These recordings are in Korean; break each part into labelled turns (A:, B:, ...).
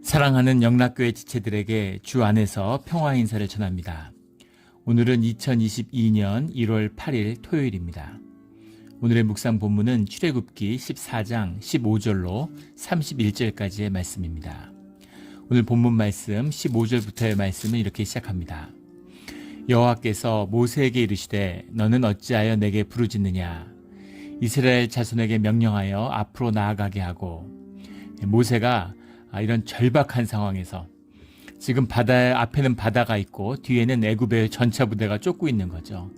A: 사랑하는 영락교회 지체들에게 주 안에서 평화 인사를 전합니다. 오늘은 2022년 1월 8일 토요일입니다. 오늘의 묵상 본문은 출애굽기 14장 15절로 31절까지의 말씀입니다. 오늘 본문 말씀 15절부터의 말씀은 이렇게 시작합니다. 여호와께서 모세에게 이르시되 너는 어찌하여 내게 부르짖느냐. 이스라엘 자손에게 명령하여 앞으로 나아가게 하고. 모세가 이런 절박한 상황에서 지금 바다 앞에는 바다가 있고 뒤에는 애굽의 전차 부대가 쫓고 있는 거죠.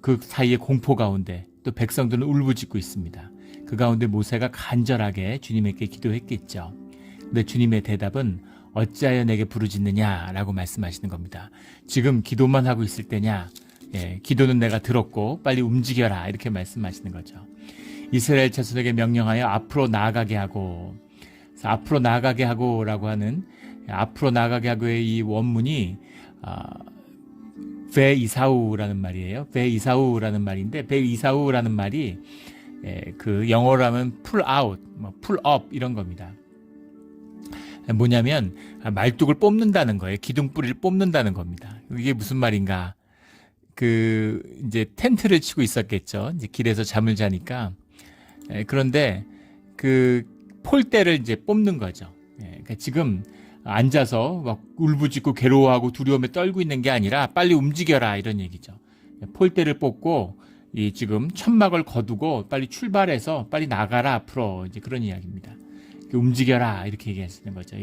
A: 그 사이에 공포 가운데 또 백성들은 울부짖고 있습니다. 그 가운데 모세가 간절하게 주님에게 기도했겠죠. 근데 주님의 대답은 어찌하여 내게 부르짖느냐라고 말씀하시는 겁니다. 지금 기도만 하고 있을 때냐? 기도는 내가 들었고 빨리 움직여라 이렇게 말씀하시는 거죠. 이스라엘 자손에게 명령하여 앞으로 나아가게 하고. 앞으로 나아가게 하고라고 하는 앞으로 나아가게 하고의 이 원문이 베이사우라는 말이에요. 베이사우라는 말인데 베이사우라는 말이 그 영어로 하면 pull out, pull up 이런 겁니다. 뭐냐면 말뚝을 뽑는다는 거예요. 기둥뿌리를 뽑는다는 겁니다. 이게 무슨 말인가? 그 이제 텐트를 치고 있었겠죠. 이제 길에서 잠을 자니까. 그런데 그 폴대를 이제 뽑는 거죠. 그러니까 지금 앉아서 막 울부짖고 괴로워하고 두려움에 떨고 있는 게 아니라 빨리 움직여라 이런 얘기죠. 폴대를 뽑고 이 지금 천막을 거두고 빨리 출발해서 빨리 나가라 앞으로 이제 그런 이야기입니다. 움직여라 이렇게 얘기하시는 거죠.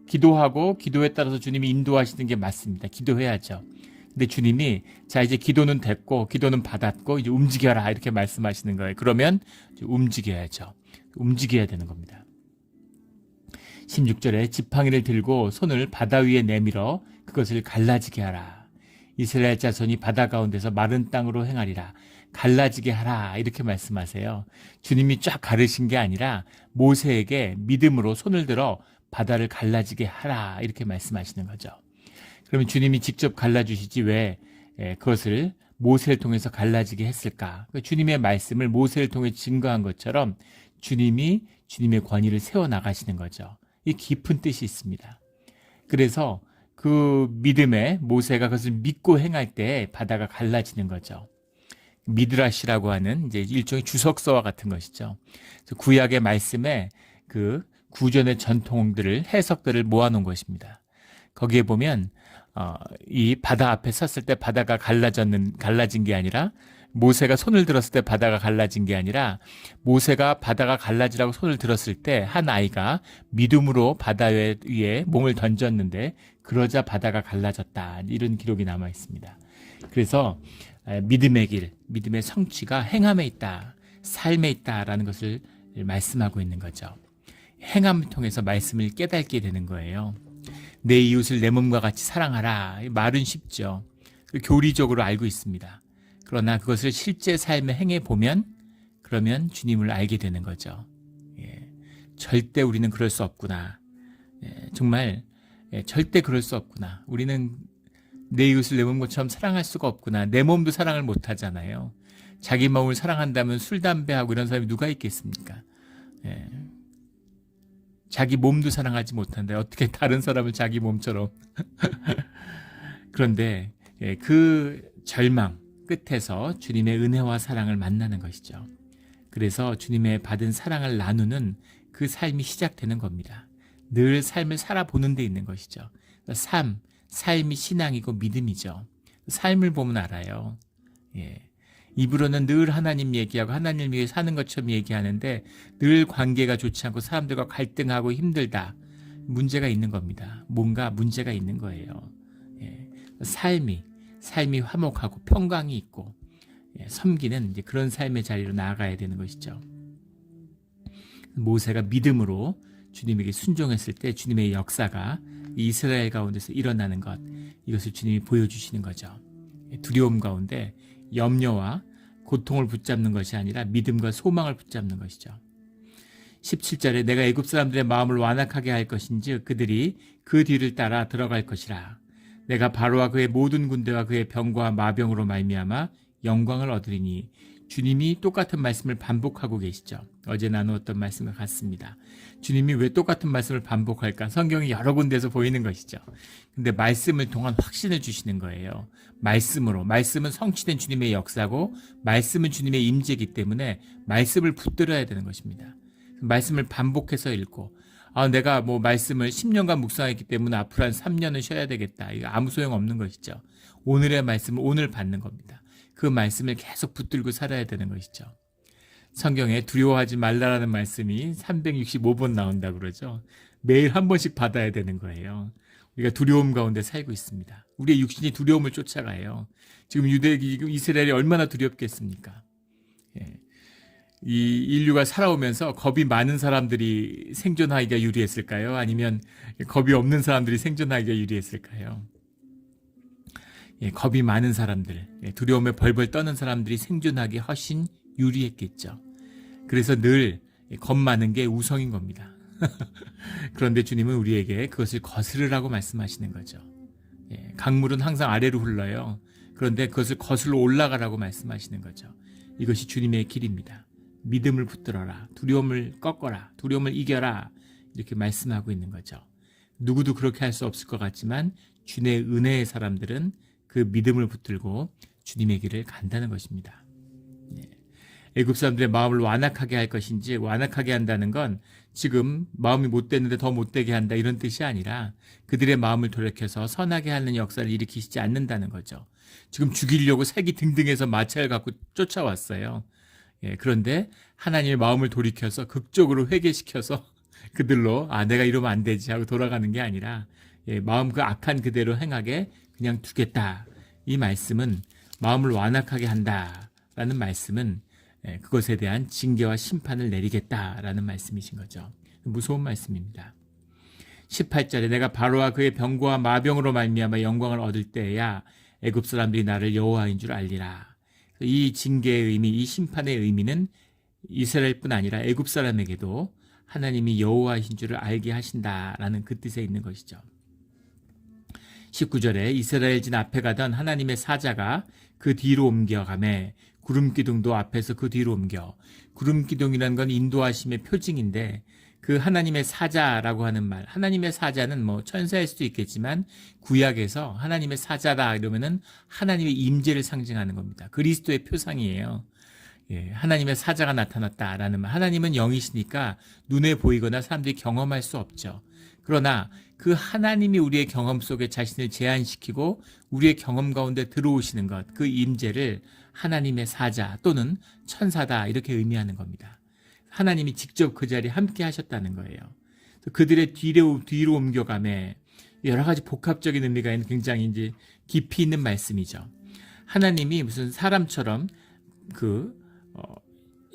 A: 기도하고 기도에 따라서 주님이 인도하시는 게 맞습니다. 기도해야죠. 근데 주님이 자 이제 기도는 됐고 기도는 받았고 이제 움직여라 이렇게 말씀하시는 거예요. 그러면 이제 움직여야죠. 움직여야 되는 겁니다. 16절에 지팡이를 들고 손을 바다 위에 내밀어 그것을 갈라지게 하라. 이스라엘 자손이 바다 가운데서 마른 땅으로 행하리라. 갈라지게 하라 이렇게 말씀하세요. 주님이 쫙 가르신 게 아니라 모세에게 믿음으로 손을 들어 바다를 갈라지게 하라 이렇게 말씀하시는 거죠. 그러면 주님이 직접 갈라주시지 왜 그것을 모세를 통해서 갈라지게 했을까? 주님의 말씀을 모세를 통해 증거한 것처럼 주님이 주님의 권위를 세워나가시는 거죠. 이 깊은 뜻이 있습니다. 그래서 그 믿음에 모세가 그것을 믿고 행할 때 바다가 갈라지는 거죠. 미드라시라고 하는 이제 일종의 주석서와 같은 것이죠. 그래서 구약의 말씀에 그 구전의 전통들을 해석들을 모아놓은 것입니다. 거기에 보면 이 바다 앞에 섰을 때 바다가 갈라진 게 아니라 모세가 손을 들었을 때 바다가 갈라진 게 아니라 모세가 바다가 갈라지라고 손을 들었을 때 한 아이가 믿음으로 바다 위에 몸을 던졌는데 그러자 바다가 갈라졌다. 이런 기록이 남아 있습니다. 그래서 믿음의 길, 믿음의 성취가 행함에 있다, 삶에 있다라는 것을 말씀하고 있는 거죠. 행함을 통해서 말씀을 깨닫게 되는 거예요. 내 이웃을 내 몸과 같이 사랑하라. 말은 쉽죠. 교리적으로 알고 있습니다. 그러나 그것을 실제 삶에 행해 보면 그러면 주님을 알게 되는 거죠. 절대 우리는 그럴 수 없구나. 정말 절대 그럴 수 없구나. 우리는 내 이웃을 내 몸처럼 사랑할 수가 없구나. 내 몸도 사랑을 못 하잖아요. 자기 몸을 사랑한다면 술, 담배하고 이런 사람이 누가 있겠습니까? 자기 몸도 사랑하지 못한다. 어떻게 다른 사람을 자기 몸처럼. 그런데 그 절망 끝에서 주님의 은혜와 사랑을 만나는 것이죠. 그래서 주님의 받은 사랑을 나누는 그 삶이 시작되는 겁니다. 늘 삶을 살아보는 데 있는 것이죠. 삶이 신앙이고 믿음이죠. 삶을 보면 알아요. 입으로는 늘 하나님 얘기하고 하나님 위해 사는 것처럼 얘기하는데 늘 관계가 좋지 않고 사람들과 갈등하고 힘들다. 문제가 있는 겁니다. 뭔가 문제가 있는 거예요. 삶이 화목하고 평강이 있고 섬기는 이제 그런 삶의 자리로 나아가야 되는 것이죠. 모세가 믿음으로 주님에게 순종했을 때 주님의 역사가 이스라엘 가운데서 일어나는 것, 이것을 주님이 보여주시는 거죠. 두려움 가운데 염려와 고통을 붙잡는 것이 아니라 믿음과 소망을 붙잡는 것이죠. 17절에 내가 애굽 사람들의 마음을 완악하게 할 것인지 그들이 그 뒤를 따라 들어갈 것이라. 내가 바로와 그의 모든 군대와 그의 병과 마병으로 말미암아 영광을 얻으리니 주님이 똑같은 말씀을 반복하고 계시죠. 어제 나누었던 말씀과 같습니다. 주님이 왜 똑같은 말씀을 반복할까? 성경이 여러 군데서 보이는 것이죠. 근데 말씀을 통한 확신을 주시는 거예요. 말씀으로. 말씀은 성취된 주님의 역사고 말씀은 주님의 임재이기 때문에 말씀을 붙들어야 되는 것입니다. 말씀을 반복해서 읽고 내가 뭐 말씀을 10년간 묵상했기 때문에 앞으로 한 3년은 쉬어야 되겠다. 이거 아무 소용 없는 것이죠. 오늘의 말씀을 오늘 받는 겁니다. 그 말씀을 계속 붙들고 살아야 되는 것이죠. 성경에 두려워하지 말라라는 말씀이 365번 나온다고 그러죠. 매일 한 번씩 받아야 되는 거예요. 우리가 두려움 가운데 살고 있습니다. 우리의 육신이 두려움을 쫓아가요. 지금 이스라엘이 얼마나 두렵겠습니까? 이 인류가 살아오면서 겁이 많은 사람들이 생존하기가 유리했을까요? 아니면 겁이 없는 사람들이 생존하기가 유리했을까요? 겁이 많은 사람들, 두려움에 벌벌 떠는 사람들이 생존하기 훨씬 유리했겠죠. 그래서 늘 겁 많은 게 우성인 겁니다. 그런데 주님은 우리에게 그것을 거스르라고 말씀하시는 거죠. 강물은 항상 아래로 흘러요. 그런데 그것을 거슬러 올라가라고 말씀하시는 거죠. 이것이 주님의 길입니다. 믿음을 붙들어라. 두려움을 꺾어라. 두려움을 이겨라. 이렇게 말씀하고 있는 거죠. 누구도 그렇게 할 수 없을 것 같지만 주님의 은혜의 사람들은 그 믿음을 붙들고 주님의 길을 간다는 것입니다. 애굽 사람들의 마음을 완악하게 할 것인지 완악하게 한다는 건 지금 마음이 못됐는데 더 못되게 한다 이런 뜻이 아니라 그들의 마음을 돌이켜서 선하게 하는 역사를 일으키시지 않는다는 거죠. 지금 죽이려고 색이 등등해서 마차를 갖고 쫓아왔어요. 그런데 하나님의 마음을 돌이켜서 극적으로 회개시켜서 그들로 내가 이러면 안 되지 하고 돌아가는 게 아니라 마음 그 악한 그대로 행하게 그냥 두겠다. 이 말씀은 마음을 완악하게 한다라는 말씀은 그것에 대한 징계와 심판을 내리겠다라는 말씀이신 거죠. 무서운 말씀입니다. 18절에 내가 바로와 그의 병거와 마병으로 말미암아 영광을 얻을 때야 애굽 사람들이 나를 여호와인 줄 알리라. 이 징계의 의미, 이 심판의 의미는 이스라엘뿐 아니라 애굽 사람에게도 하나님이 여호와이신 줄을 알게 하신다라는 그 뜻에 있는 것이죠. 19절에 이스라엘 진 앞에 가던 하나님의 사자가 그 뒤로 옮겨가매 구름기둥도 앞에서 그 뒤로 옮겨. 구름기둥이라는 건 인도하심의 표징인데 그 하나님의 사자라고 하는 말, 하나님의 사자는 뭐 천사일 수도 있겠지만 구약에서 하나님의 사자다 이러면은 하나님의 임재를 상징하는 겁니다. 그리스도의 표상이에요. 하나님의 사자가 나타났다라는 말. 하나님은 영이시니까 눈에 보이거나 사람들이 경험할 수 없죠. 그러나 그 하나님이 우리의 경험 속에 자신을 제한시키고 우리의 경험 가운데 들어오시는 것, 그 임재를 하나님의 사자 또는 천사다 이렇게 의미하는 겁니다. 하나님이 직접 그 자리에 함께 하셨다는 거예요. 그들의 뒤로 옮겨가매 여러 가지 복합적인 의미가 있는 굉장히 이제 깊이 있는 말씀이죠. 하나님이 무슨 사람처럼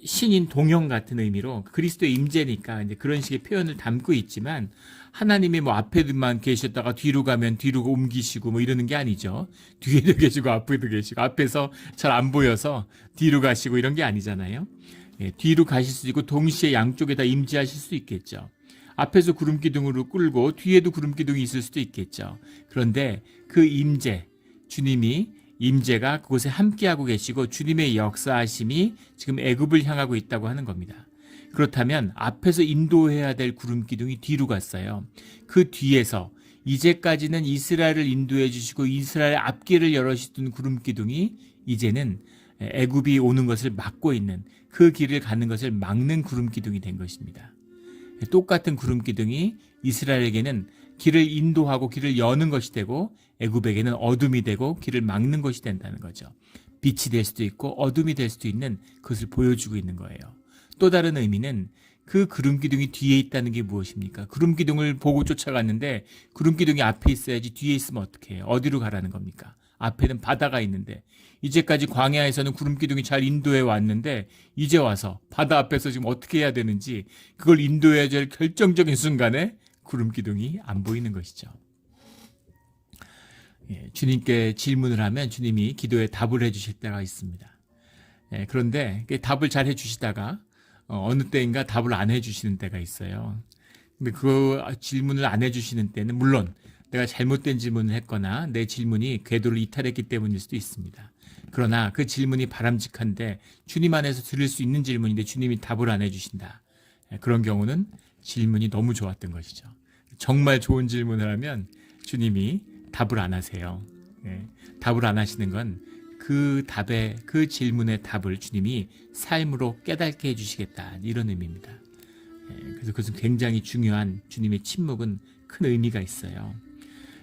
A: 신인 동형 같은 의미로 그리스도의 임재니까 이제 그런 식의 표현을 담고 있지만 하나님이 뭐 앞에만 계셨다가 뒤로 가면 뒤로 옮기시고 뭐 이러는 게 아니죠. 뒤에도 계시고 앞에도 계시고 앞에서 잘 안 보여서 뒤로 가시고 이런 게 아니잖아요. 뒤로 가실 수 있고 동시에 양쪽에 다 임재하실 수 있겠죠. 앞에서 구름기둥으로 끌고 뒤에도 구름기둥이 있을 수도 있겠죠. 그런데 그 임재, 주님이 임재가 그곳에 함께하고 계시고 주님의 역사하심이 지금 애굽을 향하고 있다고 하는 겁니다. 그렇다면 앞에서 인도해야 될 구름기둥이 뒤로 갔어요. 그 뒤에서 이제까지는 이스라엘을 인도해 주시고 이스라엘 앞길을 열어주던 구름기둥이 이제는 애굽이 오는 것을 막고 있는 그 길을 가는 것을 막는 구름기둥이 된 것입니다. 똑같은 구름기둥이 이스라엘에게는 길을 인도하고 길을 여는 것이 되고 애굽에게는 어둠이 되고 길을 막는 것이 된다는 거죠. 빛이 될 수도 있고 어둠이 될 수도 있는 그것을 보여주고 있는 거예요. 또 다른 의미는 그 구름기둥이 뒤에 있다는 게 무엇입니까? 구름기둥을 보고 쫓아갔는데 구름기둥이 앞에 있어야지 뒤에 있으면 어떻게 해요? 어디로 가라는 겁니까? 앞에는 바다가 있는데 이제까지 광야에서는 구름기둥이 잘 인도해 왔는데 이제 와서 바다 앞에서 지금 어떻게 해야 되는지 그걸 인도해야 될 결정적인 순간에 구름기둥이 안 보이는 것이죠. 주님께 질문을 하면 주님이 기도에 답을 해주실 때가 있습니다. 그런데 답을 잘 해주시다가 어느 때인가 답을 안 해주시는 때가 있어요. 근데 그 질문을 안 해주시는 때는 물론 내가 잘못된 질문을 했거나 내 질문이 궤도를 이탈했기 때문일 수도 있습니다. 그러나 그 질문이 바람직한데 주님 안에서 들을 수 있는 질문인데 주님이 답을 안 해주신다. 그런 경우는 질문이 너무 좋았던 것이죠. 정말 좋은 질문을 하면 주님이 답을 안 하세요. 답을 안 하시는 건 그 질문의 답을 주님이 삶으로 깨닫게 해주시겠다. 이런 의미입니다. 그래서 그것은 굉장히 중요한 주님의 침묵은 큰 의미가 있어요.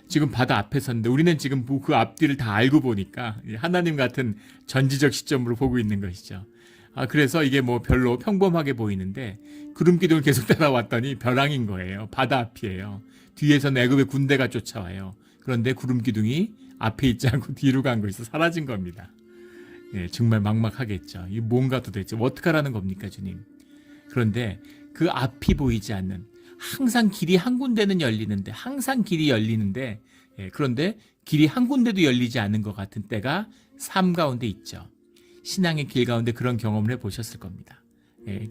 A: 지금 바다 앞에 섰는데 우리는 지금 그 앞뒤를 다 알고 보니까 하나님 같은 전지적 시점으로 보고 있는 것이죠. 그래서 이게 뭐 별로 평범하게 보이는데 구름 기둥을 계속 따라왔더니 벼랑인 거예요. 바다 앞이에요. 뒤에서는 애굽의 군대가 쫓아와요. 그런데 구름 기둥이 앞에 있지 않고 뒤로 간 것에서 사라진 겁니다. 정말 막막하겠죠. 이게 뭔가 도대체 어떻게 하라는 겁니까, 주님? 그런데 그 앞이 보이지 않는, 항상 길이 한 군데는 열리는데, 항상 길이 열리는데, 그런데 길이 한 군데도 열리지 않는 것 같은 때가 삶 가운데 있죠. 신앙의 길 가운데 그런 경험을 해보셨을 겁니다.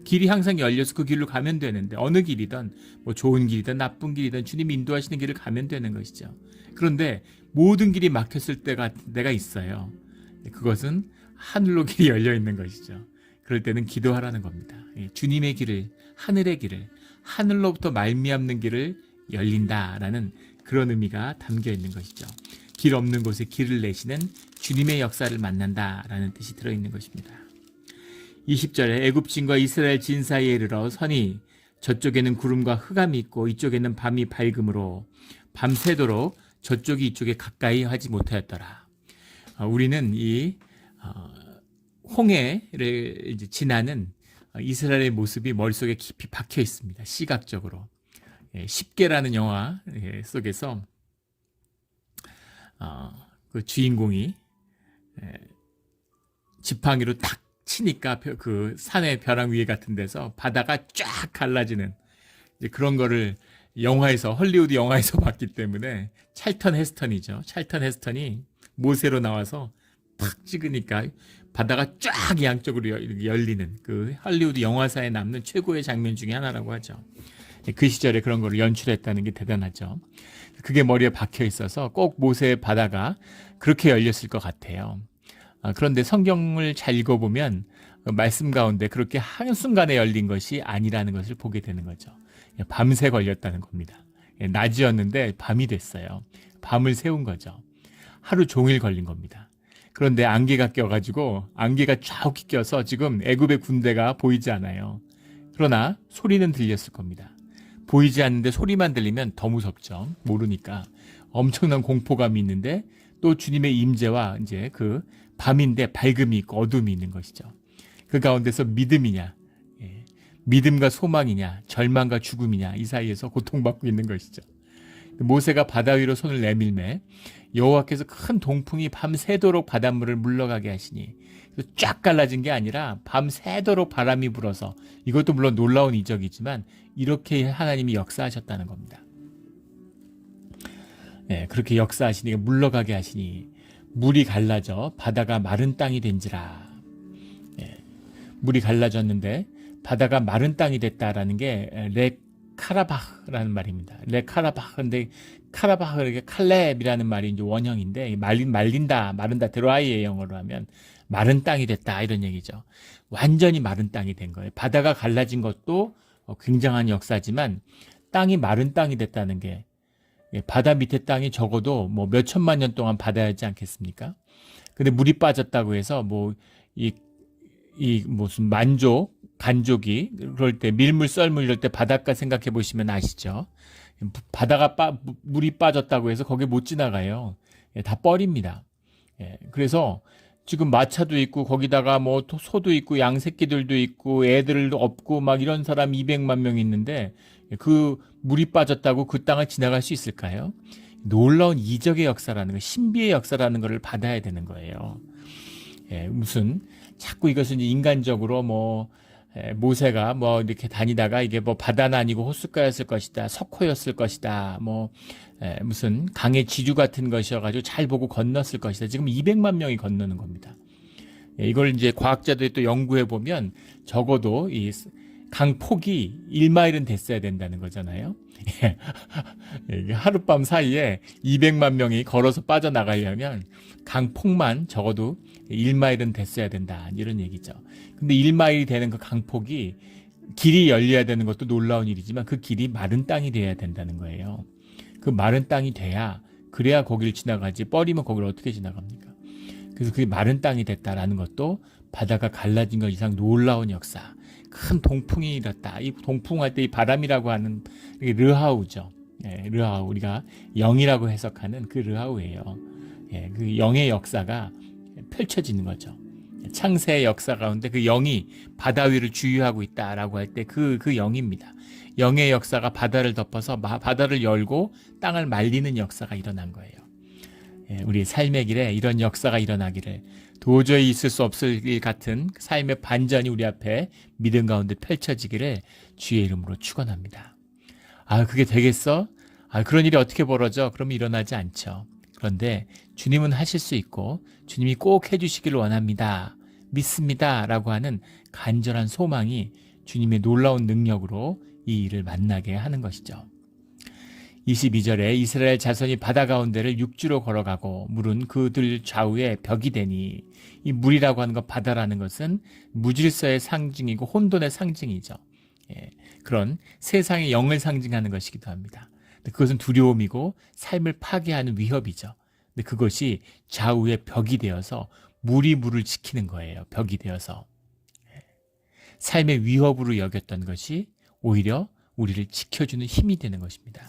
A: 길이 항상 열려서 그 길로 가면 되는데, 어느 길이든 뭐 좋은 길이든 나쁜 길이든 주님이 인도하시는 길을 가면 되는 것이죠. 그런데 모든 길이 막혔을 때가 있어요. 그것은 하늘로 길이 열려 있는 것이죠. 그럴 때는 기도하라는 겁니다. 주님의 길을, 하늘의 길을, 하늘로부터 말미암는 길을 열린다라는 그런 의미가 담겨 있는 것이죠. 길 없는 곳에 길을 내시는 주님의 역사를 만난다라는 뜻이 들어있는 것입니다. 20절에 애굽진과 이스라엘 진 사이에 이르러 서니 저쪽에는 구름과 흑암이 있고 이쪽에는 밤이 밝음으로 밤새도록 저쪽이 이쪽에 가까이 하지 못하였더라. 우리는 이 홍해를 이제 지나는 이스라엘의 모습이 머릿속에 깊이 박혀 있습니다. 시각적으로. 10개라는 영화 속에서 그 주인공이 지팡이로 딱 치니까 그 산의 벼랑 위에 같은 데서 바다가 쫙 갈라지는 이제 그런 거를 헐리우드 영화에서 봤기 때문에 찰턴 헤스턴이죠. 찰턴 헤스턴이 모세로 나와서 팍 찍으니까 바다가 쫙 양쪽으로 열리는 그 헐리우드 영화사에 남는 최고의 장면 중에 하나라고 하죠. 그 시절에 그런 거를 연출했다는 게 대단하죠. 그게 머리에 박혀 있어서 꼭 모세의 바다가 그렇게 열렸을 것 같아요. 그런데 성경을 잘 읽어보면 말씀 가운데 그렇게 한순간에 열린 것이 아니라는 것을 보게 되는 거죠. 밤새 걸렸다는 겁니다. 낮이었는데 밤이 됐어요. 밤을 새운 거죠. 하루 종일 걸린 겁니다. 그런데 안개가 껴가지고 안개가 쫙 껴서 지금 애굽의 군대가 보이지 않아요. 그러나 소리는 들렸을 겁니다. 보이지 않는데 소리만 들리면 더 무섭죠. 모르니까 엄청난 공포감이 있는데 또 주님의 임재와 이제 그 밤인데 밝음이 있고 어둠이 있는 것이죠. 그 가운데서 믿음이냐, 믿음과 소망이냐, 절망과 죽음이냐 이 사이에서 고통받고 있는 것이죠. 모세가 바다 위로 손을 내밀매 여호와께서 큰 동풍이 밤새도록 바닷물을 물러가게 하시니 쫙 갈라진 게 아니라 밤새도록 바람이 불어서 이것도 물론 놀라운 이적이지만 이렇게 하나님이 역사하셨다는 겁니다. 그렇게 역사하시니 물러가게 하시니 물이 갈라져 바다가 마른 땅이 된지라. 물이 갈라졌는데 바다가 마른 땅이 됐다라는 게 레카라바흐라는 말입니다. 레카라바흐. 근데 카라바흐 이게 칼렙이라는 말이 이제 원형인데 말린다, 마른다, 드라이의 영어로 하면 마른 땅이 됐다 이런 얘기죠. 완전히 마른 땅이 된 거예요. 바다가 갈라진 것도 굉장한 역사지만 땅이 마른 땅이 됐다는 게 바다 밑에 땅이 적어도 뭐 몇 천만 년 동안 바다였지 않겠습니까? 근데 물이 빠졌다고 해서 뭐 이 무슨 만족, 간족이 그럴 때 밀물 썰물 이럴 때 바닷가 생각해 보시면 아시죠? 바다가 물이 빠졌다고 해서 거기 못 지나가요. 다 뻘입니다. 그래서 지금 마차도 있고 거기다가 뭐 소도 있고 양 새끼들도 있고 애들도 없고 막 이런 사람 200만 명 있는데 그 물이 빠졌다고 그 땅을 지나갈 수 있을까요? 놀라운 이적의 역사라는 거, 신비의 역사라는 것을 받아야 되는 거예요. 무슨 자꾸 이것은 인간적으로 뭐 모세가 뭐 이렇게 다니다가 이게 뭐 바다는 아니고 호숫가였을 것이다, 석호였을 것이다, 뭐 무슨 강의 지주 같은 것이어가지고 잘 보고 건넜을 것이다. 지금 200만 명이 건너는 겁니다. 이걸 이제 과학자들이 또 연구해 보면 적어도 이 강 폭이 1마일은 됐어야 된다는 거잖아요. 이게 하룻밤 사이에 200만 명이 걸어서 빠져나가려면 강폭만 적어도 1마일은 됐어야 된다. 이런 얘기죠. 근데 1마일이 되는 그 강폭이 길이 열려야 되는 것도 놀라운 일이지만 그 길이 마른 땅이 돼야 된다는 거예요. 그 마른 땅이 돼야 그래야 거기를 지나가지 뻘이면 거기를 어떻게 지나갑니까? 그래서 그게 마른 땅이 됐다라는 것도 바다가 갈라진 것 이상 놀라운 역사. 큰 동풍이 일었다. 이 동풍할 때 이 바람이라고 하는 이게 르하우죠. 예, 르하우 우리가 영이라고 해석하는 그 르하우예요. 예, 그 영의 역사가 펼쳐지는 거죠. 창세의 역사 가운데 그 영이 바다 위를 주유하고 있다라고 할 때 그 영입니다. 영의 역사가 바다를 덮어서 바다를 열고 땅을 말리는 역사가 일어난 거예요. 예, 우리 삶의 길에 이런 역사가 일어나기를 도저히 있을 수 없을 일 같은 삶의 반전이 우리 앞에 믿음 가운데 펼쳐지기를 주의 이름으로 축원합니다. 아, 그게 되겠어? 아, 그런 일이 어떻게 벌어져? 그러면 일어나지 않죠. 그런데 주님은 하실 수 있고 주님이 꼭 해주시기를 원합니다. 믿습니다. 라고 하는 간절한 소망이 주님의 놀라운 능력으로 이 일을 만나게 하는 것이죠. 22절에 이스라엘 자손이 바다 가운데를 육지로 걸어가고 물은 그들 좌우에 벽이 되니 이 물이라고 하는 것 바다라는 것은 무질서의 상징이고 혼돈의 상징이죠. 예, 그런 세상의 영을 상징하는 것이기도 합니다. 그것은 두려움이고 삶을 파괴하는 위협이죠. 근데 그것이 좌우에 벽이 되어서 물이 물을 지키는 거예요. 벽이 되어서. 삶의 위협으로 여겼던 것이 오히려 우리를 지켜주는 힘이 되는 것입니다.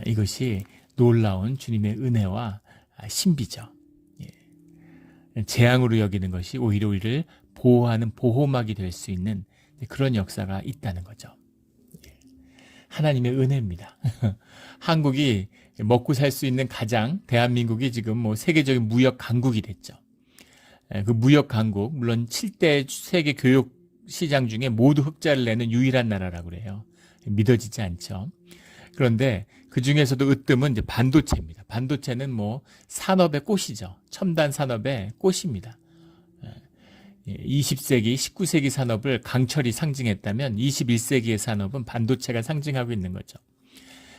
A: 이것이 놀라운 주님의 은혜와 신비죠. 재앙으로 여기는 것이 오히려 우리를 보호하는 보호막이 될 수 있는 그런 역사가 있다는 거죠. 하나님의 은혜입니다. 한국이 먹고 살 수 있는 대한민국이 지금 뭐 세계적인 무역 강국이 됐죠. 그 무역 강국, 물론 7대 세계 교육 시장 중에 모두 흑자를 내는 유일한 나라라고 그래요. 믿어지지 않죠. 그런데 그 중에서도 으뜸은 이제 반도체입니다. 반도체는 뭐 산업의 꽃이죠. 첨단 산업의 꽃입니다. 20세기, 19세기 산업을 강철이 상징했다면 21세기의 산업은 반도체가 상징하고 있는 거죠.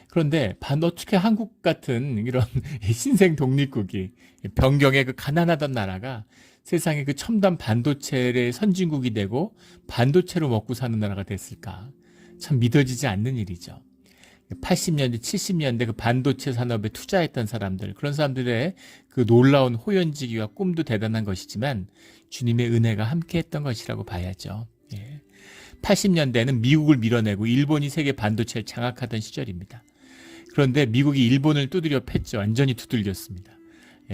A: 그런데 어떻게 한국 같은 이런 신생 독립국이 변경의 그 가난하던 나라가 세상의 그 첨단 반도체의 선진국이 되고 반도체로 먹고 사는 나라가 됐을까? 참 믿어지지 않는 일이죠. 80년대, 70년대 그 반도체 산업에 투자했던 사람들, 그런 사람들의 그 놀라운 호연지기와 꿈도 대단한 것이지만 주님의 은혜가 함께했던 것이라고 봐야죠. 80년대는 미국을 밀어내고 일본이 세계 반도체를 장악하던 시절입니다. 그런데 미국이 일본을 두드려 팼죠. 완전히 두들겼습니다.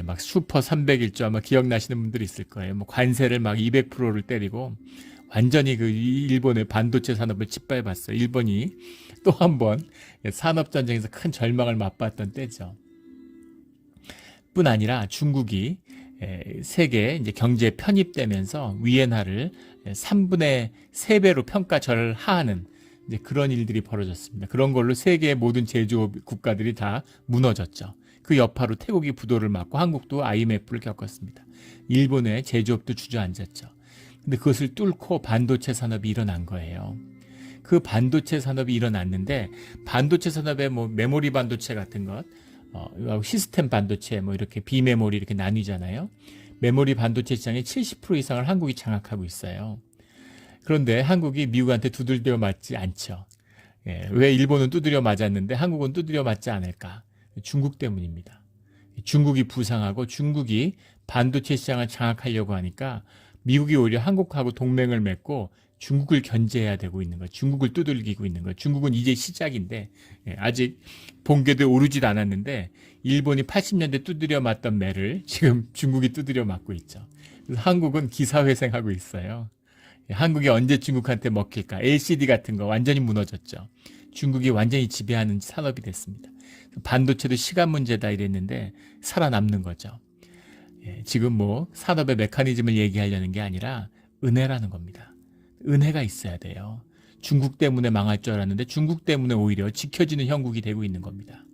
A: 막 슈퍼 300일조 아마 기억나시는 분들이 있을 거예요. 뭐 관세를 막 200%를 때리고 완전히 그 일본의 반도체 산업을 짓밟았어요. 일본이 또 한 번 산업전쟁에서 큰 절망을 맛봤던 때죠. 뿐 아니라 중국이 세계 이제 경제에 편입되면서 위엔화를 3분의 3배로 평가절하하는 이제 그런 일들이 벌어졌습니다. 그런 걸로 세계의 모든 제조업 국가들이 다 무너졌죠. 그 여파로 태국이 부도를 맞고 한국도 IMF를 겪었습니다. 일본의 제조업도 주저앉았죠. 근데 그것을 뚫고 반도체 산업이 일어난 거예요. 그 반도체 산업이 일어났는데 반도체 산업에 뭐 메모리 반도체 같은 것, 시스템 반도체 뭐 이렇게 비메모리 이렇게 나뉘잖아요. 메모리 반도체 시장의 70% 이상을 한국이 장악하고 있어요. 그런데 한국이 미국한테 두들겨 맞지 않죠. 왜 일본은 두드려 맞았는데 한국은 두드려 맞지 않을까? 중국 때문입니다. 중국이 부상하고 중국이 반도체 시장을 장악하려고 하니까 미국이 오히려 한국하고 동맹을 맺고 중국을 견제해야 되고 있는 거예요. 중국을 두들기고 있는 거예요. 중국은 이제 시작인데 아직 본궤도에 오르지도 않았는데 일본이 80년대 두드려 맞던 매를 지금 중국이 두드려 맞고 있죠. 그래서 한국은 기사회생하고 있어요. 한국이 언제 중국한테 먹힐까? LCD 같은 거 완전히 무너졌죠. 중국이 완전히 지배하는 산업이 됐습니다. 반도체도 시간 문제다 이랬는데 살아남는 거죠. 지금 뭐 산업의 메커니즘을 얘기하려는 게 아니라 은혜라는 겁니다. 은혜가 있어야 돼요. 중국 때문에 망할 줄 알았는데 중국 때문에 오히려 지켜지는 형국이 되고 있는 겁니다.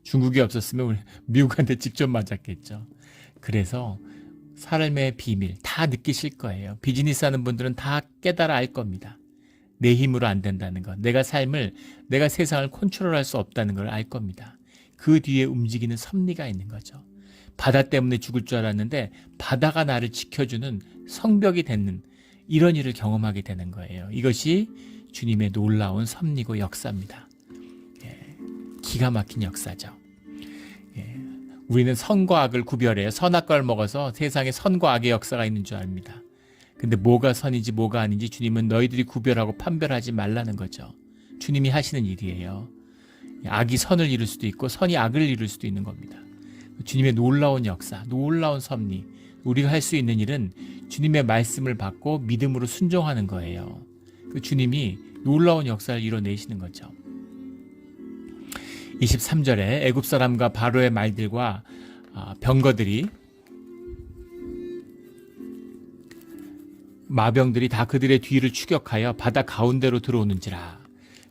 A: 중국이 없었으면 우리 미국한테 직접 맞았겠죠. 그래서 삶의 비밀 다 느끼실 거예요. 비즈니스 하는 분들은 다 깨달아 알 겁니다. 내 힘으로 안 된다는 것, 내가 세상을 컨트롤할 수 없다는 걸 알 겁니다. 그 뒤에 움직이는 섭리가 있는 거죠. 바다 때문에 죽을 줄 알았는데 바다가 나를 지켜주는 성벽이 되는 이런 일을 경험하게 되는 거예요. 이것이 주님의 놀라운 섭리고 역사입니다. 기가 막힌 역사죠. 우리는 선과 악을 구별해요. 선악과를 먹어서 세상에 선과 악의 역사가 있는 줄 압니다. 근데 뭐가 선인지 뭐가 아닌지 주님은 너희들이 구별하고 판별하지 말라는 거죠. 주님이 하시는 일이에요. 악이 선을 이룰 수도 있고 선이 악을 이룰 수도 있는 겁니다. 주님의 놀라운 역사, 놀라운 섭리, 우리가 할 수 있는 일은 주님의 말씀을 받고 믿음으로 순종하는 거예요. 주님이 놀라운 역사를 이뤄내시는 거죠. 23절에 애굽 사람과 바로의 말들과 병거들이 마병들이 다 그들의 뒤를 추격하여 바다 가운데로 들어오는지라.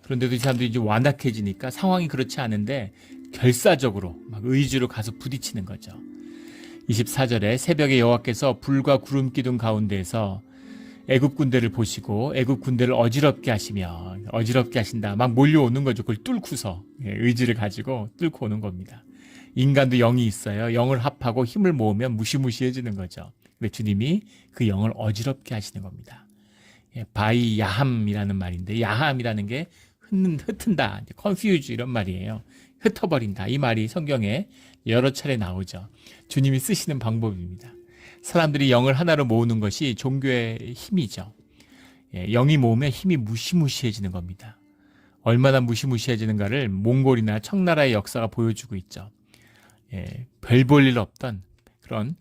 A: 그런데도 이 사람들이 이제 완악해지니까 상황이 그렇지 않은데 결사적으로 막 의지로 가서 부딪히는 거죠. 24절에 새벽에 여호와께서 불과 구름 기둥 가운데에서 애굽 군대를 보시고 애굽 군대를 어지럽게 하신다. 막 몰려오는 거죠. 그걸 뚫고서 의지를 가지고 뚫고 오는 겁니다. 인간도 영이 있어요. 영을 합하고 힘을 모으면 무시무시해지는 거죠. 근데 주님이 그 영을 어지럽게 하시는 겁니다. 바이 야함이라는 말인데 야함이라는 게 흩은다, confuse 이런 말이에요. 흩어버린다. 이 말이 성경에 여러 차례 나오죠. 주님이 쓰시는 방법입니다. 사람들이 영을 하나로 모으는 것이 종교의 힘이죠. 영이 모으면 힘이 무시무시해지는 겁니다. 얼마나 무시무시해지는가를 몽골이나 청나라의 역사가 보여주고 있죠. 별 볼 일 없던 그런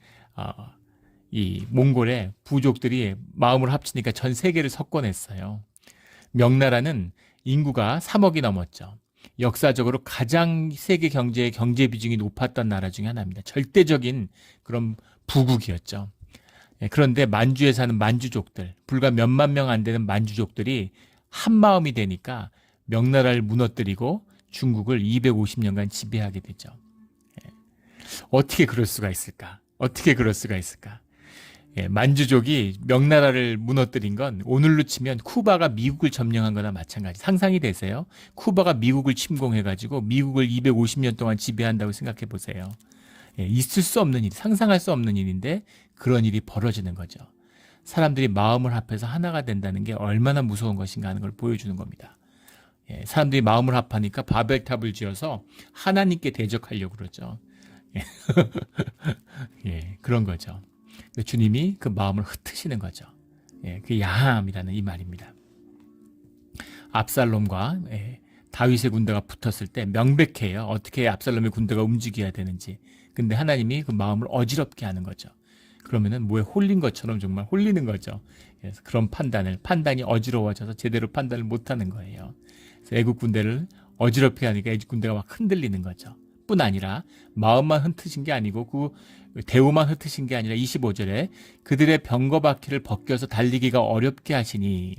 A: 이 몽골의 부족들이 마음을 합치니까 전 세계를 석권했어요. 명나라는 인구가 3억이 넘었죠. 역사적으로 가장 세계 경제의 경제 비중이 높았던 나라 중에 하나입니다. 절대적인 그런 부국이었죠. 그런데 만주에 사는 만주족들, 불과 몇만 명 안 되는 만주족들이 한 마음이 되니까 명나라를 무너뜨리고 중국을 250년간 지배하게 되죠. 어떻게 그럴 수가 있을까? 만주족이 명나라를 무너뜨린 건 오늘로 치면 쿠바가 미국을 점령한 거나 마찬가지. 상상이 되세요? 쿠바가 미국을 침공해가지고 미국을 250년 동안 지배한다고 생각해 보세요. 있을 수 없는 일, 상상할 수 없는 일인데 그런 일이 벌어지는 거죠. 사람들이 마음을 합해서 하나가 된다는 게 얼마나 무서운 것인가 하는 걸 보여주는 겁니다. 사람들이 마음을 합하니까 바벨탑을 지어서 하나님께 대적하려고 그러죠. 그런 거죠. 주님이 그 마음을 흩으시는 거죠. 그 야함이라는 이 말입니다. 압살롬과 다윗의 군대가 붙었을 때 명백해요. 어떻게 압살롬의 군대가 움직여야 되는지. 근데 하나님이 그 마음을 어지럽게 하는 거죠. 그러면은 뭐에 홀린 것처럼 정말 홀리는 거죠. 그래서 그런 판단이 어지러워져서 제대로 판단을 못하는 거예요. 그래서 애국 군대를 어지럽게 하니까 애국 군대가 막 흔들리는 거죠. 뿐 아니라 마음만 흩으신 게 아니고 그 대우만 흩으신 게 아니라 25절에 그들의 병거바퀴를 벗겨서 달리기가 어렵게 하시니,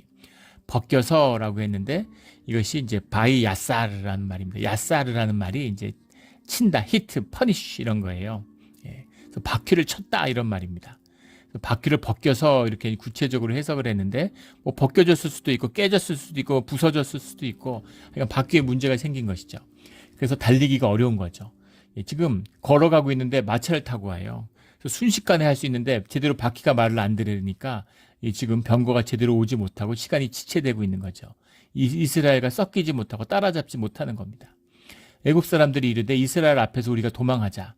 A: 벗겨서라고 했는데 이것이 이제 바이 야사르라는 말입니다. 야사르라는 말이 이제 친다, 히트, 퍼니쉬 이런 거예요. 그래서 바퀴를 쳤다 이런 말입니다. 바퀴를 벗겨서 이렇게 구체적으로 해석을 했는데 뭐 벗겨졌을 수도 있고 깨졌을 수도 있고 부서졌을 수도 있고, 그러니까 바퀴에 문제가 생긴 것이죠. 그래서 달리기가 어려운 거죠. 지금 걸어가고 있는데 마차를 타고 와요. 순식간에 할 수 있는데 제대로 바퀴가 말을 안 들으니까 지금 병거가 제대로 오지 못하고 시간이 지체되고 있는 거죠. 이스라엘과 섞이지 못하고 따라잡지 못하는 겁니다. 애굽 사람들이 이르되 이스라엘 앞에서 우리가 도망하자.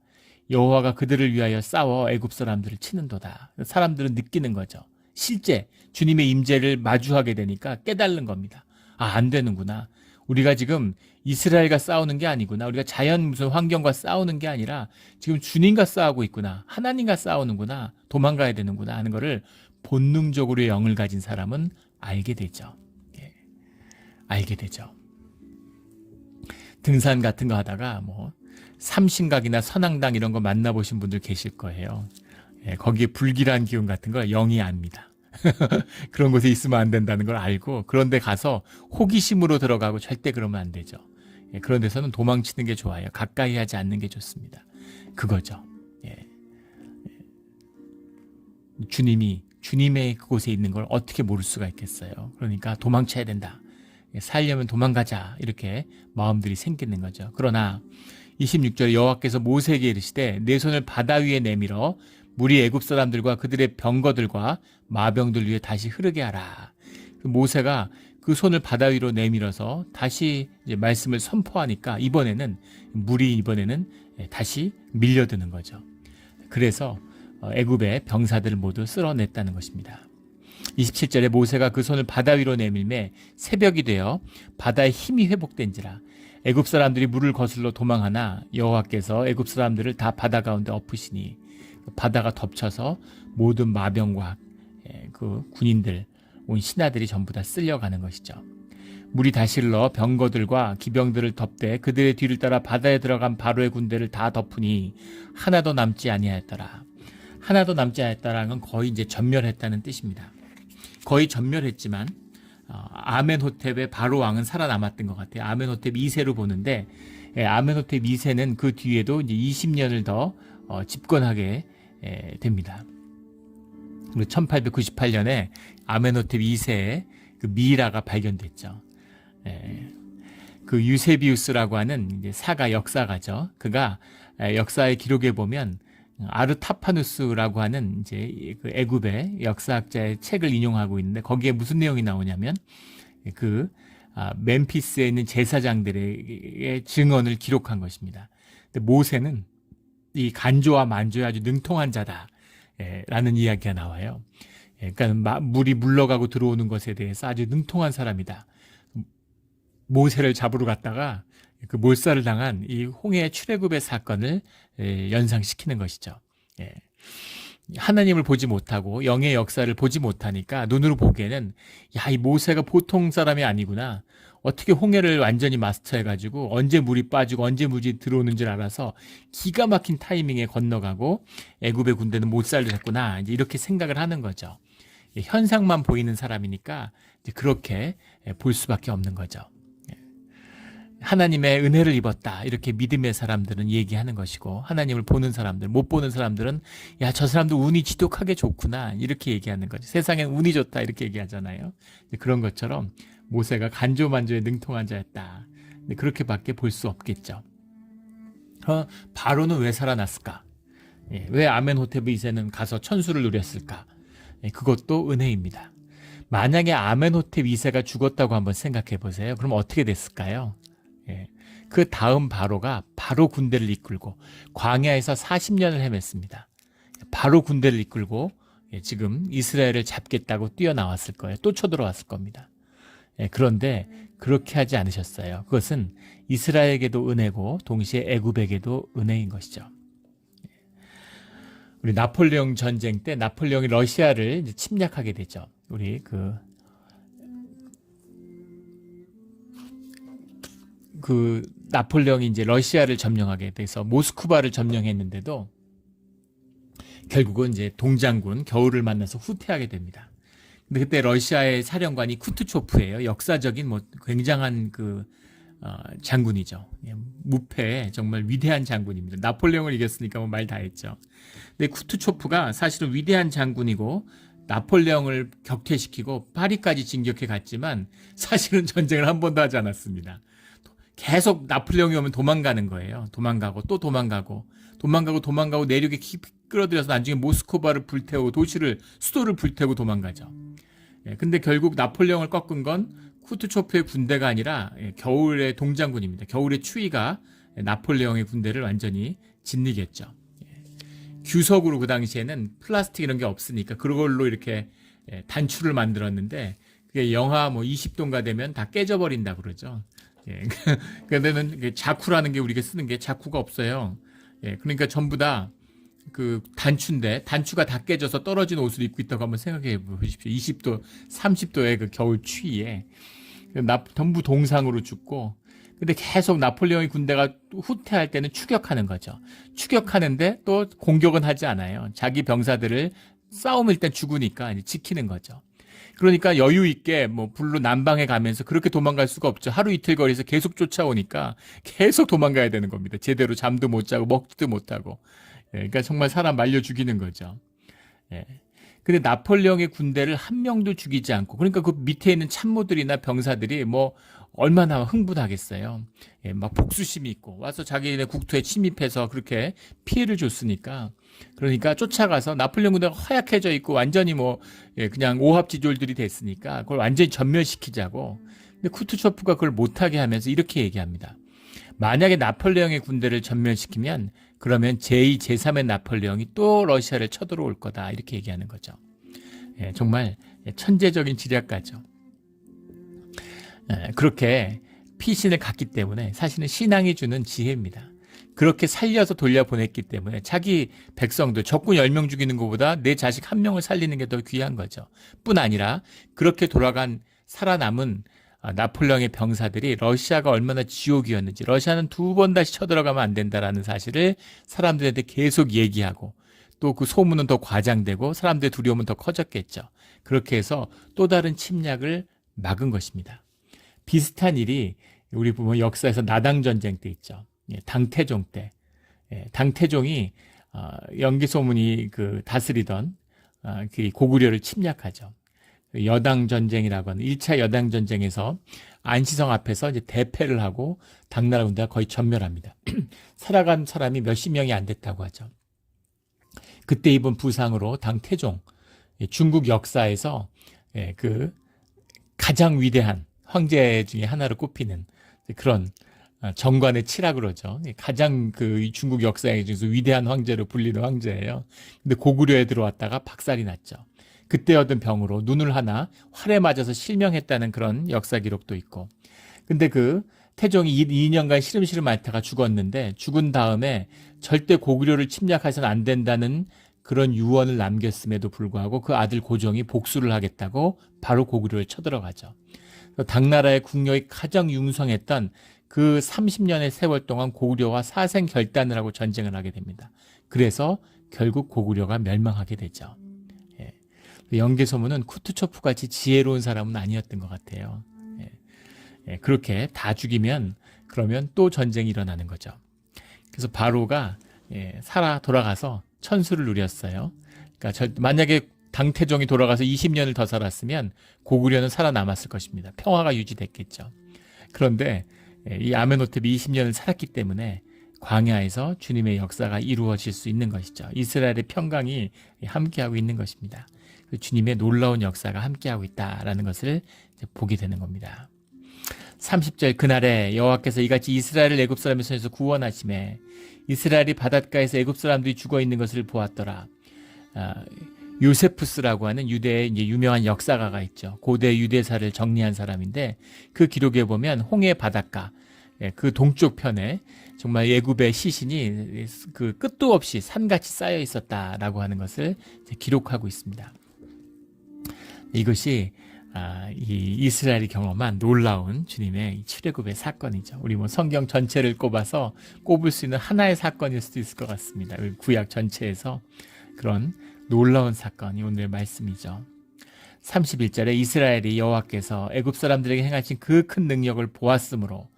A: 여호와가 그들을 위하여 싸워 애굽 사람들을 치는도다. 사람들은 느끼는 거죠. 실제 주님의 임재를 마주하게 되니까 깨달는 겁니다. 안 되는구나. 우리가 지금 이스라엘과 싸우는 게 아니구나. 우리가 자연 무슨 환경과 싸우는 게 아니라 지금 주님과 싸우고 있구나. 하나님과 싸우는구나. 도망가야 되는구나 하는 거를 본능적으로 영을 가진 사람은 알게 되죠. 알게 되죠. 등산 같은 거 하다가 뭐 삼신각이나 선앙당 이런 거 만나보신 분들 계실 거예요. 거기에 불길한 기운 같은 걸 영이 압니다. 그런 곳에 있으면 안 된다는 걸 알고 그런 데 가서 호기심으로 들어가고 절대 그러면 안 되죠. 그런 데서는 도망치는 게 좋아요. 가까이 하지 않는 게 좋습니다. 그거죠. 주님이 주님의 그곳에 있는 걸 어떻게 모를 수가 있겠어요. 그러니까 도망쳐야 된다. 살려면 도망가자. 이렇게 마음들이 생기는 거죠. 그러나 26절에 여호와께서 모세에게 이르시되 내 손을 바다 위에 내밀어 물이 애굽 사람들과 그들의 병거들과 마병들 위에 다시 흐르게 하라. 모세가 그 손을 바다 위로 내밀어서 다시 이제 말씀을 선포하니까 물이 다시 밀려드는 거죠. 그래서 애굽의 병사들을 모두 쓸어냈다는 것입니다. 27절에 모세가 그 손을 바다 위로 내밀매 새벽이 되어 바다의 힘이 회복된지라. 애굽 사람들이 물을 거슬러 도망하나 여호와께서 애굽 사람들을 다 바다 가운데 엎으시니 바다가 덮쳐서 모든 마병과 그 군인들 온 신하들이 전부 다 쓸려가는 것이죠. 물이 다시 흘러 병거들과 기병들을 덮되 그들의 뒤를 따라 바다에 들어간 바로의 군대를 다 덮으니 하나도 남지 아니하였더라. 하나도 남지 않았다라는 건 거의 이제 전멸했다는 뜻입니다. 거의 전멸했지만 아멘호텝의 바로 왕은 살아남았던 것 같아요. 아멘호텝 2세로 보는데 아멘호텝 2세는 그 뒤에도 이제 20년을 더 집권하게 됩니다. 그리고 1898년에 아멘호텝 2세의 그 미이라가 발견됐죠. 그 유세비우스라고 하는 이제 역사가죠. 그가 역사의 기록에 보면 아르타파누스라고 하는 이제 그 애굽의 역사학자의 책을 인용하고 있는데 거기에 무슨 내용이 나오냐면 멤피스에 있는 제사장들의 증언을 기록한 것입니다. 근데 모세는 이 간조와 만조에 아주 능통한 자다라는 이야기가 나와요. 그러니까 물이 물러가고 들어오는 것에 대해서 아주 능통한 사람이다. 모세를 잡으러 갔다가 그 몰살을 당한 이 홍해 출애굽의 사건을 연상시키는 것이죠. 하나님을 보지 못하고 영의 역사를 보지 못하니까 눈으로 보기에는 이 모세가 보통 사람이 아니구나. 어떻게 홍해를 완전히 마스터해가지고 언제 물이 빠지고 언제 물이 들어오는 줄 알아서 기가 막힌 타이밍에 건너가고 애굽의 군대는 못 살렸구나. 이제 이렇게 생각을 하는 거죠. 현상만 보이는 사람이니까 이제 그렇게 볼 수밖에 없는 거죠. 하나님의 은혜를 입었다 이렇게 믿음의 사람들은 얘기하는 것이고 하나님을 보는 사람들, 못 보는 사람들은 야, 저 사람도 운이 지독하게 좋구나 이렇게 얘기하는 거죠. 세상엔 운이 좋다 이렇게 얘기하잖아요. 그런 것처럼 모세가 간조만조에 능통한 자였다. 그렇게밖에 볼 수 없겠죠. 바로는 왜 살아났을까? 왜 아멘호테브 2세는 가서 천수를 누렸을까? 그것도 은혜입니다. 만약에 아멘호테브 2세가 죽었다고 한번 생각해 보세요. 그럼 어떻게 됐을까요? 그 다음 바로가 바로 군대를 이끌고 광야에서 40년을 헤맸습니다. 바로 군대를 이끌고 지금 이스라엘을 잡겠다고 뛰어나왔을 거예요. 또 쳐들어왔을 겁니다. 그런데 그렇게 하지 않으셨어요. 그것은 이스라엘에게도 은혜고 동시에 애굽에게도 은혜인 것이죠. 우리 나폴레옹 전쟁 때 나폴레옹이 러시아를 이제 침략하게 되죠. 우리 나폴레옹이 이제 러시아를 점령하게 돼서 모스크바를 점령했는데도 결국은 이제 동장군 겨울을 만나서 후퇴하게 됩니다. 근데 그때 러시아의 사령관이 쿠투초프예요. 역사적인 굉장한 장군이죠. 무패 정말 위대한 장군입니다. 나폴레옹을 이겼으니까 말 다 했죠. 근데 쿠투초프가 사실은 위대한 장군이고 나폴레옹을 격퇴시키고 파리까지 진격해 갔지만 사실은 전쟁을 한 번도 하지 않았습니다. 계속 나폴레옹이 오면 도망가는 거예요. 도망가고 또 도망가고 내륙에 깊이 끌어들여서 나중에 모스크바를 불태우고 수도를 불태우고 도망가죠. 근데 결국 나폴레옹을 꺾은 건 쿠투초프의 군대가 아니라 겨울의 동장군입니다. 겨울의 추위가 나폴레옹의 군대를 완전히 짓이겼죠. 규석으로 그 당시에는 플라스틱 이런 게 없으니까 그걸로 이렇게 단추를 만들었는데 그게 영하 20도가 되면 다 깨져버린다 그러죠. 그러면 자쿠라는 게 우리가 쓰는 게 자쿠가 없어요. 그러니까 전부 다 그 단추인데 단추가 다 깨져서 떨어진 옷을 입고 있다고 한번 생각해 보십시오. 20도, 30도의 그 겨울 추위에 전부 동상으로 죽고 근데 계속 나폴레옹의 군대가 후퇴할 때는 추격하는 거죠. 추격하는데 또 공격은 하지 않아요. 자기 병사들을 싸움일 때 죽으니까 이제 지키는 거죠. 그러니까 여유 있게 불로 남방에 가면서 그렇게 도망갈 수가 없죠. 하루 이틀 거리에서 계속 쫓아오니까 계속 도망가야 되는 겁니다. 제대로 잠도 못 자고 먹지도 못하고. 그러니까 정말 사람 말려 죽이는 거죠. 근데 나폴레옹의 군대를 한 명도 죽이지 않고, 그러니까 그 밑에 있는 참모들이나 병사들이 뭐 얼마나 흥분하겠어요. 예, 막 복수심이 있고 와서 자기네 국토에 침입해서 그렇게 피해를 줬으니까, 그러니까 쫓아가서 나폴레옹 군대가 허약해져 있고 완전히 뭐 그냥 오합지졸들이 됐으니까 그걸 완전히 전멸시키자고. 근데 쿠투초프가 그걸 못하게 하면서 이렇게 얘기합니다. 만약에 나폴레옹의 군대를 전멸시키면 그러면 제2, 제3의 나폴레옹이 또 러시아를 쳐들어올 거다, 이렇게 얘기하는 거죠. 예, 정말 천재적인 지략가죠. 예, 그렇게 피신을 갔기 때문에 사실은 신앙이 주는 지혜입니다. 그렇게 살려서 돌려보냈기 때문에 자기 백성들, 적군 10명 죽이는 것보다 내 자식 1명을 살리는 게 더 귀한 거죠. 뿐 아니라 그렇게 돌아간 살아남은 나폴레옹의 병사들이 러시아가 얼마나 지옥이었는지, 러시아는 2번 다시 쳐들어가면 안 된다라는 사실을 사람들한테 계속 얘기하고, 또 그 소문은 더 과장되고 사람들의 두려움은 더 커졌겠죠. 그렇게 해서 또 다른 침략을 막은 것입니다. 비슷한 일이 우리 보면 역사에서 나당전쟁 때 있죠. 당태종 때. 당태종이 연기소문이 그 다스리던 그 고구려를 침략하죠. 여당 전쟁이라고 하는 1차 여당 전쟁에서 안시성 앞에서 이제 대패를 하고 당나라 군대가 거의 전멸합니다. 살아간 사람이 몇십 명이 안 됐다고 하죠. 그때 입은 부상으로 당태종, 중국 역사에서 그 가장 위대한 황제 중에 하나로 꼽히는 그런 정관의 치라 그러죠. 가장 그 중국 역사에 중에서 위대한 황제로 불리는 황제예요. 근데 고구려에 들어왔다가 박살이 났죠. 그때 얻은 병으로 눈을 하나 활에 맞아서 실명했다는 그런 역사 기록도 있고. 근데 그 태종이 2년간 시름시름 앓다가 죽었는데, 죽은 다음에 절대 고구려를 침략해서는 안 된다는 그런 유언을 남겼음에도 불구하고 그 아들 고종이 복수를 하겠다고 바로 고구려를 쳐들어가죠. 당나라의 국력이 가장 융성했던 그 30년의 세월 동안 고구려와 사생결단을 하고 전쟁을 하게 됩니다. 그래서 결국 고구려가 멸망하게 되죠. 연개소문은 쿠투초프 같이 지혜로운 사람은 아니었던 것 같아요. 그렇게 다 죽이면 그러면 또 전쟁이 일어나는 거죠. 그래서 바로가 살아 돌아가서 천수를 누렸어요. 그러니까 만약에 당태종이 돌아가서 20년을 더 살았으면 고구려는 살아남았을 것입니다. 평화가 유지됐겠죠. 그런데 이 아멘호텝이 20년을 살았기 때문에 광야에서 주님의 역사가 이루어질 수 있는 것이죠. 이스라엘의 평강이 함께하고 있는 것입니다. 주님의 놀라운 역사가 함께하고 있다라는 것을 보게 되는 겁니다. 30절, 그날에 여호와께서 이같이 이스라엘을 애굽 사람의 손에서 구원하시매 이스라엘이 바닷가에서 애굽 사람들이 죽어 있는 것을 보았더라. 요세푸스라고 하는 유대의 이제 유명한 역사가가 있죠. 고대 유대사를 정리한 사람인데, 그 기록에 보면 홍해 바닷가, 그 동쪽 편에 정말 애굽의 시신이 그 끝도 없이 산같이 쌓여 있었다라고 하는 것을 기록하고 있습니다. 이것이 이 이스라엘이 경험한 놀라운 주님의 출애굽의 사건이죠. 우리 뭐 성경 전체를 꼽아서 꼽을 수 있는 하나의 사건일 수도 있을 것 같습니다. 구약 전체에서 그런 놀라운 사건이 오늘 말씀이죠. 31절에 이스라엘이 여호와께서 애굽 사람들에게 행하신 그 큰 능력을 보았으므로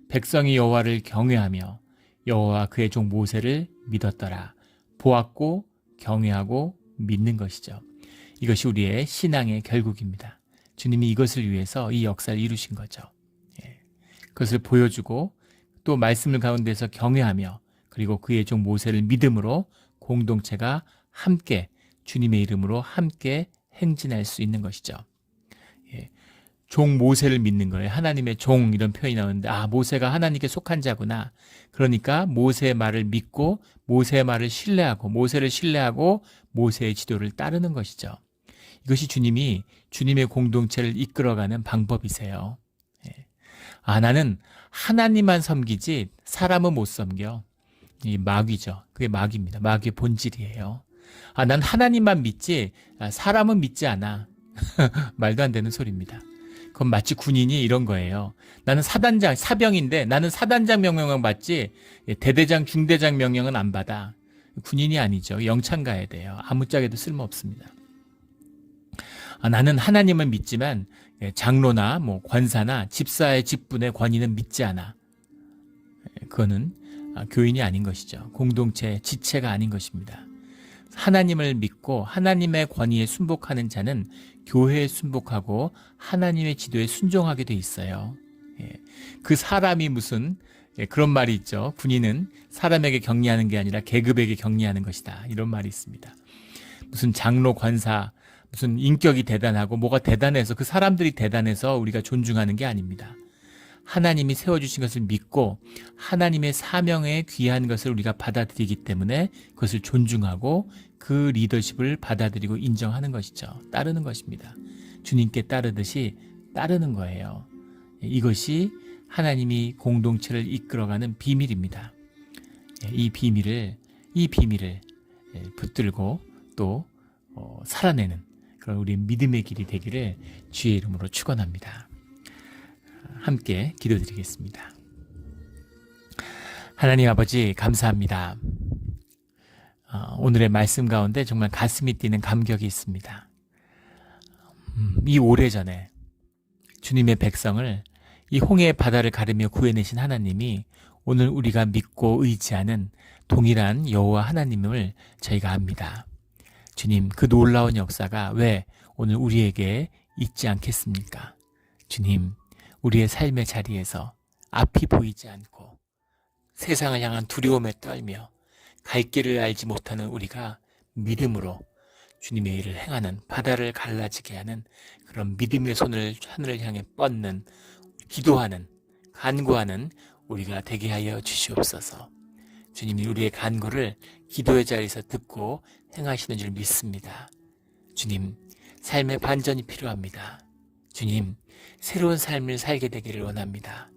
A: 백성이 여호와를 경외하며 여호와 그의 종 모세를 믿었더라. 보았고 경외하고 믿는 것이죠. 이것이 우리의 신앙의 결국입니다. 주님이 이것을 위해서 이 역사를 이루신 거죠. 그것을 보여주고 또 말씀을 가운데서 경외하며, 그리고 그의 종 모세를 믿음으로 공동체가 함께 주님의 이름으로 함께 행진할 수 있는 것이죠. 종 모세를 믿는 거예요. 하나님의 종, 이런 표현이 나오는데, 모세가 하나님께 속한 자구나. 그러니까 모세의 말을 믿고 모세의 말을 신뢰하고 모세를 신뢰하고 모세의 지도를 따르는 것이죠. 이것이 주님이 주님의 공동체를 이끌어가는 방법이세요. 나는 하나님만 섬기지 사람은 못 섬겨. 이 마귀죠. 그게 마귀입니다. 마귀의 본질이에요. 난 하나님만 믿지 사람은 믿지 않아. 말도 안 되는 소리입니다. 그건 마치 군인이 이런 거예요. 나는 사단장, 사병인데 나는 사단장 명령만 받지 대대장, 중대장 명령은 안 받아. 군인이 아니죠. 영창 가야 돼요. 아무짝에도 쓸모없습니다. 나는 하나님을 믿지만 장로나 뭐 권사나 집사의 직분의 권위는 믿지 않아. 그거는 교인이 아닌 것이죠. 공동체 지체가 아닌 것입니다. 하나님을 믿고 하나님의 권위에 순복하는 자는 교회에 순복하고 하나님의 지도에 순종하게 돼 있어요. 그 사람이 무슨 그런 말이 있죠. 군인은 사람에게 격리하는 게 아니라 계급에게 격리하는 것이다. 이런 말이 있습니다. 무슨 장로, 관사, 무슨 인격이 대단하고 뭐가 대단해서 그 사람들이 대단해서 우리가 존중하는 게 아닙니다. 하나님이 세워주신 것을 믿고 하나님의 사명에 귀한 것을 우리가 받아들이기 때문에 그것을 존중하고 그 리더십을 받아들이고 인정하는 것이죠. 따르는 것입니다. 주님께 따르듯이 따르는 거예요. 이것이 하나님이 공동체를 이끌어가는 비밀입니다. 이 비밀을 붙들고 또 살아내는 그런 우리 믿음의 길이 되기를 주의 이름으로 축원합니다. 함께 기도드리겠습니다. 하나님 아버지 감사합니다. 오늘의 말씀 가운데 정말 가슴이 뛰는 감격이 있습니다. 이 오래전에 주님의 백성을 이 홍해의 바다를 가르며 구해내신 하나님이 오늘 우리가 믿고 의지하는 동일한 여호와 하나님을 저희가 압니다. 주님, 그 놀라운 역사가 왜 오늘 우리에게 있지 않겠습니까? 주님, 우리의 삶의 자리에서 앞이 보이지 않고 세상을 향한 두려움에 떨며 갈 길을 알지 못하는 우리가 믿음으로 주님의 일을 행하는, 바다를 갈라지게 하는 그런 믿음의 손을 하늘을 향해 뻗는, 기도하는, 간구하는 우리가 되게 하여 주시옵소서. 주님이 우리의 간구를 기도의 자리에서 듣고 행하시는 줄 믿습니다. 주님, 삶의 반전이 필요합니다. 주님, 새로운 삶을 살게 되기를 원합니다.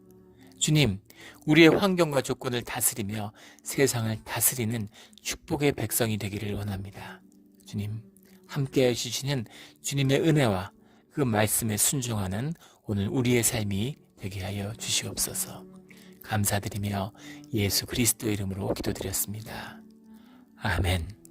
A: 주님, 우리의 환경과 조건을 다스리며 세상을 다스리는 축복의 백성이 되기를 원합니다. 주님, 함께 해주시는 주님의 은혜와 그 말씀에 순종하는 오늘 우리의 삶이 되게 하여 주시옵소서. 감사드리며 예수 그리스도 이름으로 기도드렸습니다. 아멘.